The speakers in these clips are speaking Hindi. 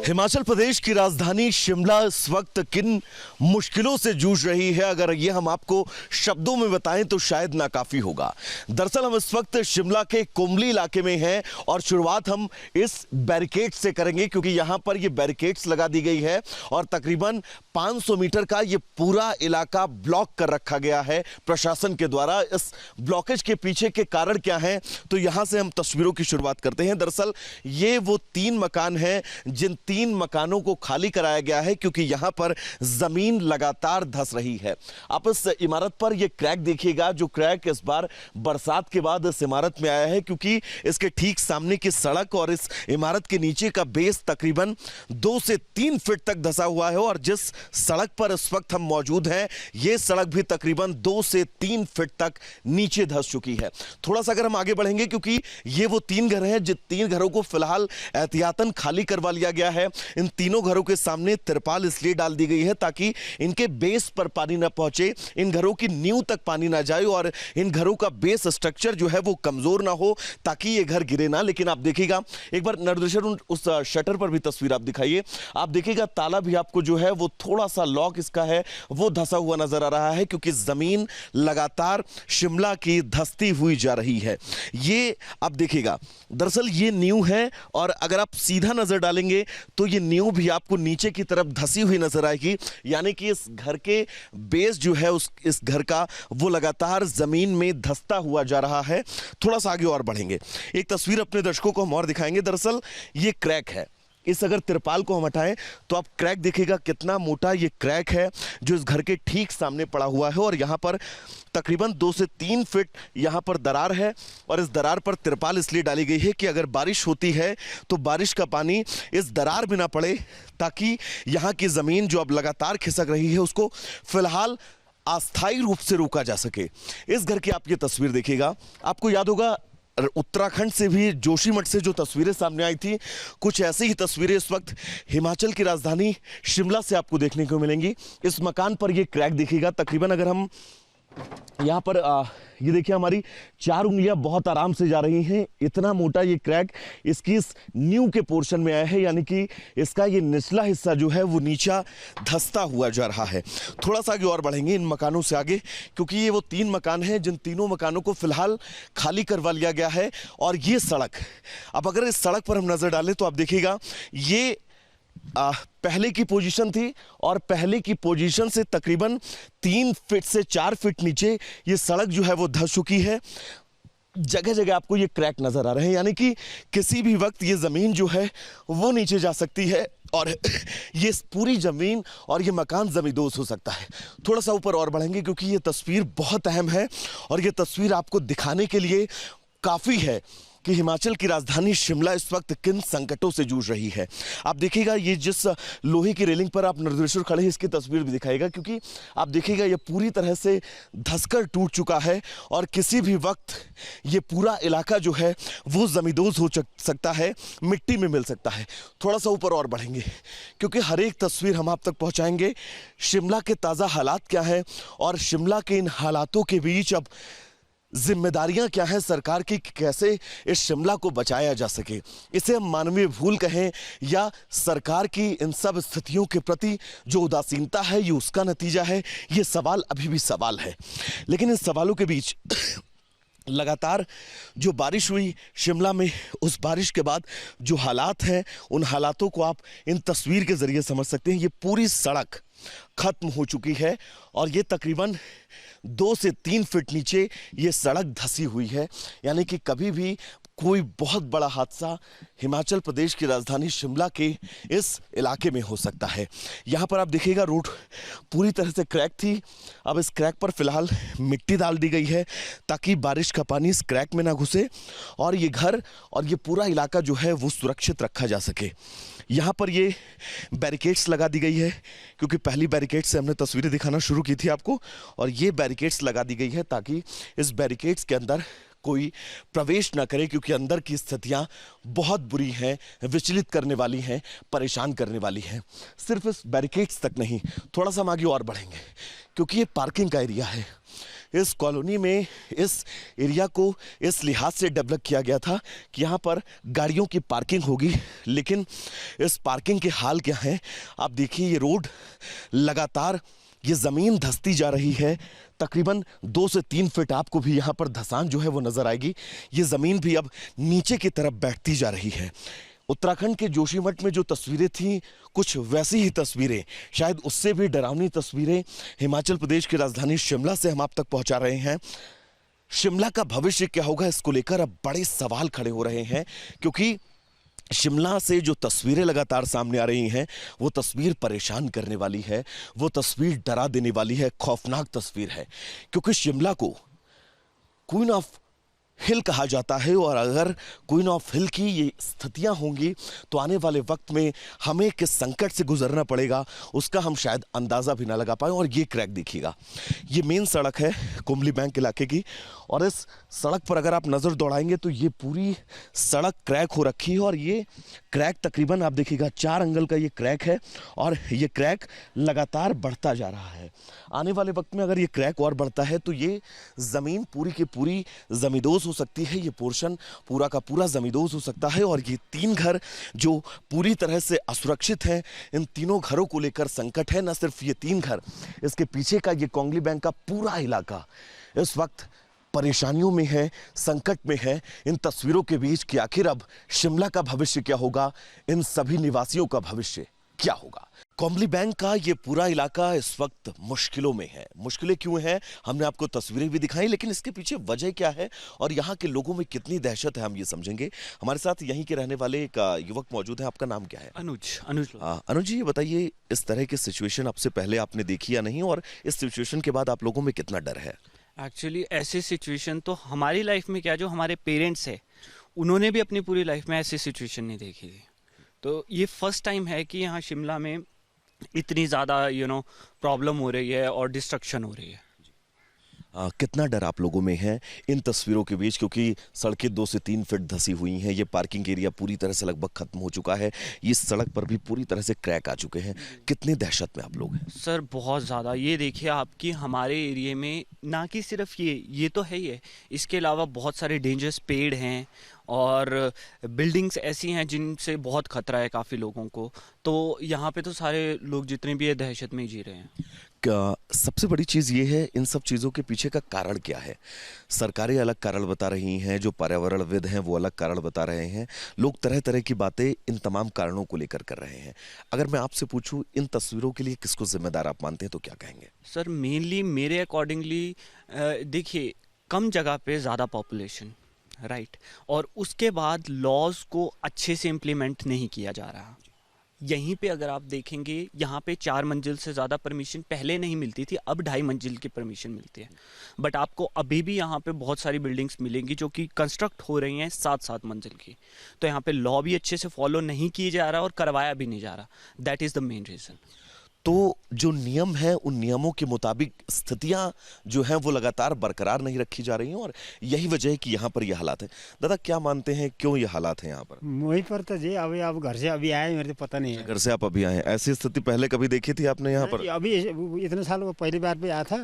हिमाचल प्रदेश की राजधानी शिमला इस वक्त किन मुश्किलों से जूझ रही है, अगर ये हम आपको शब्दों में बताएं तो शायद नाकाफी होगा। दरअसल हम इस वक्त शिमला के कुमली इलाके में हैं और शुरुआत हम इस बैरिकेड से करेंगे क्योंकि यहां पर ये बैरिकेड्स लगा दी गई है और तकरीबन 500 मीटर का ये पूरा इलाका ब्लॉक कर रखा गया है प्रशासन के द्वारा। इस ब्लॉकेज के पीछे के कारण क्या हैं, तो यहां से हम तस्वीरों की शुरुआत करते हैं। दरअसल ये वो 3 मकान हैं जिन 3 मकानों को खाली कराया गया है क्योंकि यहां पर जमीन लगातार धंस रही है। आप इस इमारत पर यह क्रैक देखिएगा, जो क्रैक इस बार बरसात के बाद इस इमारत में आया है क्योंकि इसके ठीक सामने की सड़क और इस इमारत के नीचे का बेस तकरीबन 2 से 3 फीट तक धंसा हुआ है और जिस सड़क पर इस वक्त हम मौजूद हैं यह सड़क भी तकरीबन 2 से 3 फीट तक नीचे धंस चुकी है। थोड़ा सा अगर हम आगे बढ़ेंगे क्योंकि ये वो 3 घर हैं जिन 3 घरों को फिलहाल एहतियातन खाली करवा लिया गया है। इन तीनों घरों के सामने तिरपाल इसलिए डाल दी गई है ताकि इनके बेस पर पानी ना पहुंचे, इन घरों की नींव तक पानी ना जाए और इन घरों का बेस स्ट्रक्चर जो है वो कमजोर ना हो ताकि ये घर गिरे ना। लेकिन आप देखिएगा, एक बार निर्देशन उस शटर पर भी तस्वीर आप दिखाइए, आप देखिएगा ताला भी आपको जो है वो थोड़ा सा लॉक इसका है वो धंसा हुआ नजर आ रहा है क्योंकि जमीन लगातार शिमला की धंसती हुई जा रही है। ये आप देखिएगा, दरअसल ये नींव है और अगर आप सीधा नजर डालेंगे तो ये नींव भी आपको नीचे की तरफ धंसी हुई नजर आएगी, यानी कि इस घर के बेस जो है इस घर का वो लगातार जमीन में धंसता हुआ जा रहा है। थोड़ा सा आगे और बढ़ेंगे, एक तस्वीर अपने दर्शकों को हम और दिखाएंगे। दरअसल ये क्रैक है, इस अगर तिरपाल को हम हटाएं तो आप क्रैक देखिएगा कितना मोटा ये क्रैक है जो इस घर के ठीक सामने पड़ा हुआ है और यहाँ पर तकरीबन 2 से 3 फीट यहाँ पर दरार है और इस दरार पर तिरपाल इसलिए डाली गई है कि अगर बारिश होती है तो बारिश का पानी इस दरार में ना पड़े ताकि यहाँ की ज़मीन जो अब लगातार खिसक रही है उसको फिलहाल अस्थायी रूप से रोका जा सके। इस घर की आप ये तस्वीर देखिएगा, आपको याद होगा उत्तराखंड से भी जोशीमठ से जो तस्वीरें सामने आई थी, कुछ ऐसी ही तस्वीरें इस वक्त हिमाचल की राजधानी शिमला से आपको देखने को मिलेंगी। इस मकान पर ये क्रैक दिखेगा, तकरीबन अगर हम यहाँ पर ये देखिए हमारी 4 उंगलियां बहुत आराम से जा रही हैं, इतना मोटा ये क्रैक इसकी इस नींव के पोर्शन में आया है, यानी कि इसका ये निचला हिस्सा जो है वो नीचा धंसता हुआ जा रहा है। थोड़ा सा आगे और बढ़ेंगे इन मकानों से आगे क्योंकि ये वो 3 मकान हैं जिन तीनों मकानों को फिलहाल खाली करवा लिया गया है। और ये सड़क, अब अगर इस सड़क पर हम नजर डालें तो आप देखिएगा ये पहले की पोजीशन थी और पहले की पोजीशन से तकरीबन 3 फीट से 4 फीट नीचे ये सड़क जो है वो धंस चुकी है। जगह जगह आपको ये क्रैक नजर आ रहे हैं, यानी कि किसी भी वक्त ये जमीन जो है वो नीचे जा सकती है और ये पूरी जमीन और ये मकान जमींदोज हो सकता है। थोड़ा सा ऊपर और बढ़ेंगे क्योंकि ये तस्वीर बहुत अहम है और ये तस्वीर आपको दिखाने के लिए काफ़ी है कि हिमाचल की राजधानी शिमला इस वक्त किन संकटों से जूझ रही है। आप देखिएगा ये जिस लोहे की रेलिंग पर आप निर्देशक खड़े हैं इसकी तस्वीर भी दिखाएगा क्योंकि आप देखिएगा ये पूरी तरह से धंसकर टूट चुका है और किसी भी वक्त ये पूरा इलाका जो है वो जमींदोज हो सकता है, मिट्टी में मिल सकता है। थोड़ा सा ऊपर और बढ़ेंगे क्योंकि हर एक तस्वीर हम आप तक पहुँचाएंगे, शिमला के ताज़ा हालात क्या हैं और शिमला के इन हालातों के बीच अब जिम्मेदारियां क्या हैं सरकार की, कैसे इस शिमला को बचाया जा सके। इसे हम मानवीय भूल कहें या सरकार की इन सब स्थितियों के प्रति जो उदासीनता है ये उसका नतीजा है, ये सवाल अभी भी सवाल है। लेकिन इन सवालों के बीच लगातार जो बारिश हुई शिमला में, उस बारिश के बाद जो हालात हैं उन हालातों को आप इन तस्वीर के ज़रिए समझ सकते हैं। ये पूरी सड़क ख़त्म हो चुकी है और ये तकरीबन 2 से 3 फीट नीचे ये सड़क धंसी हुई है, यानी कि कभी भी कोई बहुत बड़ा हादसा हिमाचल प्रदेश की राजधानी शिमला के इस इलाके में हो सकता है। यहाँ पर आप देखिएगा रोड पूरी तरह से क्रैक थी, अब इस क्रैक पर फिलहाल मिट्टी डाल दी गई है ताकि बारिश का पानी इस क्रैक में ना घुसे और ये घर और ये पूरा इलाका जो है वो सुरक्षित रखा जा सके। यहाँ पर ये बैरिकेड्स लगा दी गई है क्योंकि पहली बैरिकेड से हमने तस्वीरें दिखाना शुरू की थी आपको और ये बैरिकेड्स लगा दी गई है ताकि इस बैरिकेड्स के अंदर कोई प्रवेश ना करे, क्योंकि अंदर की स्थितियां बहुत बुरी हैं, विचलित करने वाली हैं, परेशान करने वाली हैं। सिर्फ इस बैरिकेड्स तक नहीं, थोड़ा सा हम आगे और बढ़ेंगे, क्योंकि ये पार्किंग का एरिया है। इस कॉलोनी में इस एरिया को इस लिहाज से डेवलप किया गया था कि यहाँ पर गाड़ियों की पार्किंग होगी, लेकिन इस पार्किंग के हाल क्या है आप देखिए। ये रोड लगातार, ये ज़मीन धंसती जा रही है। तकरीबन 2 से 3 फीट आपको भी यहाँ पर धंसान जो है वो नज़र आएगी। ये ज़मीन भी अब नीचे की तरफ बैठती जा रही है। उत्तराखंड के जोशीमठ में जो तस्वीरें थीं, कुछ वैसी ही तस्वीरें, शायद उससे भी डरावनी तस्वीरें हिमाचल प्रदेश की राजधानी शिमला से हम आप तक पहुंचा रहे हैं। शिमला का भविष्य क्या होगा, इसको लेकर अब बड़े सवाल खड़े हो रहे हैं, क्योंकि शिमला से जो तस्वीरें लगातार सामने आ रही हैं, वो तस्वीर परेशान करने वाली है, वो तस्वीर डरा देने वाली है, खौफनाक तस्वीर है। क्योंकि शिमला को क्वीन ऑफ हिल कहा जाता है, और अगर क्वीन ऑफ हिल की ये स्थितियां होंगी तो आने वाले वक्त में हमें किस संकट से गुजरना पड़ेगा उसका हम शायद अंदाज़ा भी ना लगा पाए। और ये क्रैक देखिएगा, ये मेन सड़क है कुंबली बैंक इलाके की, और इस सड़क पर अगर आप नज़र दौड़ाएंगे तो ये पूरी सड़क क्रैक हो रखी है। और ये क्रैक तकरीबन आप देखिएगा 4 एंगल का ये क्रैक है, और ये क्रैक लगातार बढ़ता जा रहा है। आने वाले वक्त में अगर ये क्रैक और बढ़ता है तो ये ज़मीन पूरी की पूरी ज़मींदोज़ हो सकती है, ये पोर्शन पूरा का पूरा ज़मींदोज़ हो सकता है। और ये 3 घर जो पूरी तरह से असुरक्षित हैं, इन तीनों घरों को लेकर संकट है। न सिर्फ ये 3 घर, इसके पीछे का ये कोंगली बैंक का पूरा इलाका इस वक्त परेशानियों में है, संकट में है। इन तस्वीरों के बीच कि आखिर अब शिमला का भविष्य क्या होगा, इन सभी निवासियों का भविष्य क्या होगा। कोंबली बैंक का ये पूरा इलाका इस वक्त मुश्किलों में है। मुश्किलें क्यों हैं, हमने आपको तस्वीरें भी दिखाई, लेकिन इसके पीछे वजह क्या है और यहाँ के लोगों में कितनी दहशत है, हम ये समझेंगे। हमारे साथ यहीं के रहने वाले एक युवक मौजूद है। आपका नाम क्या है? अनुज जी, ये बताइए, इस तरह की सिचुएशन आपसे पहले आपने देखी या नहीं, और इस सिचुएशन के बाद आप लोगों में कितना डर है? एक्चुअली ऐसी सिचुएशन तो हमारी लाइफ में क्या, जो हमारे पेरेंट्स है उन्होंने भी अपनी पूरी लाइफ में ऐसी सिचुएशन नहीं देखी थी। तो ये फर्स्ट टाइम है कि यहाँ शिमला में इतनी ज़्यादा प्रॉब्लम हो रही है और डिस्ट्रक्शन हो रही है। कितना डर आप लोगों में है इन तस्वीरों के बीच, क्योंकि सड़कें 2 से 3 फीट धसी हुई हैं, ये पार्किंग एरिया पूरी तरह से लगभग खत्म हो चुका है, ये सड़क पर भी पूरी तरह से क्रैक आ चुके हैं। कितने दहशत में आप लोग हैं? सर बहुत ज़्यादा। ये देखिए आपकी हमारे एरिया में ना कि सिर्फ ये तो है ही है, इसके अलावा बहुत सारे डेंजरस पेड़ हैं और बिल्डिंग्स ऐसी हैं जिनसे बहुत खतरा है काफ़ी लोगों को। तो यहाँ पे तो सारे लोग जितने भी है दहशत में ही जी रहे हैं। सबसे बड़ी चीज़ ये है, इन सब चीज़ों के पीछे का कारण क्या है? सरकारें अलग कारण बता रही हैं, जो पर्यावरणविद हैं वो अलग कारण बता रहे हैं, लोग तरह तरह की बातें इन तमाम कारणों को लेकर कर रहे हैं। अगर मैं आपसे पूछूं, इन तस्वीरों के लिए किसको जिम्मेदार आप मानते हैं तो क्या कहेंगे? सर मेनली मेरे अकॉर्डिंगली देखिए, कम जगह पे ज़्यादा पॉपुलेशन, राइट, और उसके बाद लॉज को अच्छे से इम्प्लीमेंट नहीं किया जा रहा। यहीं पे अगर आप देखेंगे, यहाँ पे 4 मंजिल से ज़्यादा परमिशन पहले नहीं मिलती थी, अब 2.5 मंजिल की परमिशन मिलती है। बट आपको अभी भी यहाँ पे बहुत सारी बिल्डिंग्स मिलेंगी जो कि कंस्ट्रक्ट हो रही हैं 7-7 मंजिल की। तो यहाँ पे लॉ भी अच्छे से फॉलो नहीं किया जा रहा और करवाया भी नहीं जा रहा। That is the main reason. तो जो नियम है, उन नियमों के मुताबिक स्थितियां जो हैं वो लगातार बरकरार नहीं रखी जा रही हैं, और यही वजह है कि यहाँ पर ये हालात है। दादा, क्या मानते हैं, क्यों ये हालात हैं यहाँ पर? वहीं पर तो जी, अभी आप घर से अभी आए, मेरे को पता नहीं है। घर से आप अभी आए, ऐसी स्थिति पहले कभी देखी थी आपने यहाँ पर? अभी इतने साल, वो पहली बार भी आया था,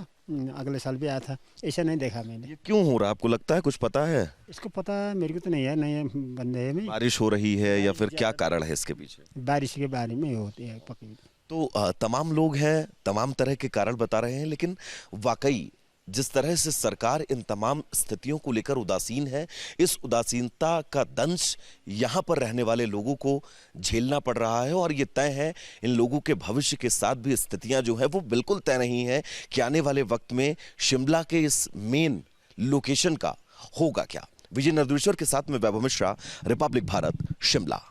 अगले साल भी आया था, ऐसा नहीं देखा मैंने। ये क्यों हो रहा है, आपको लगता है कुछ पता है? इसको पता मेरे को तो नहीं है, नहीं बंदे में बारिश हो रही है या फिर क्या कारण है इसके पीछे? बारिश के बारे में होती है पक्की। तो तमाम लोग हैं, तमाम तरह के कारण बता रहे हैं, लेकिन वाकई जिस तरह से सरकार इन तमाम स्थितियों को लेकर उदासीन है, इस उदासीनता का दंश यहाँ पर रहने वाले लोगों को झेलना पड़ रहा है। और ये तय है, इन लोगों के भविष्य के साथ भी स्थितियाँ जो है वो बिल्कुल तय नहीं है कि आने वाले वक्त में शिमला के इस मेन लोकेशन का होगा क्या। विजय नरदुश्वर के साथ में वैभव मिश्रा, रिपब्लिक भारत, शिमला।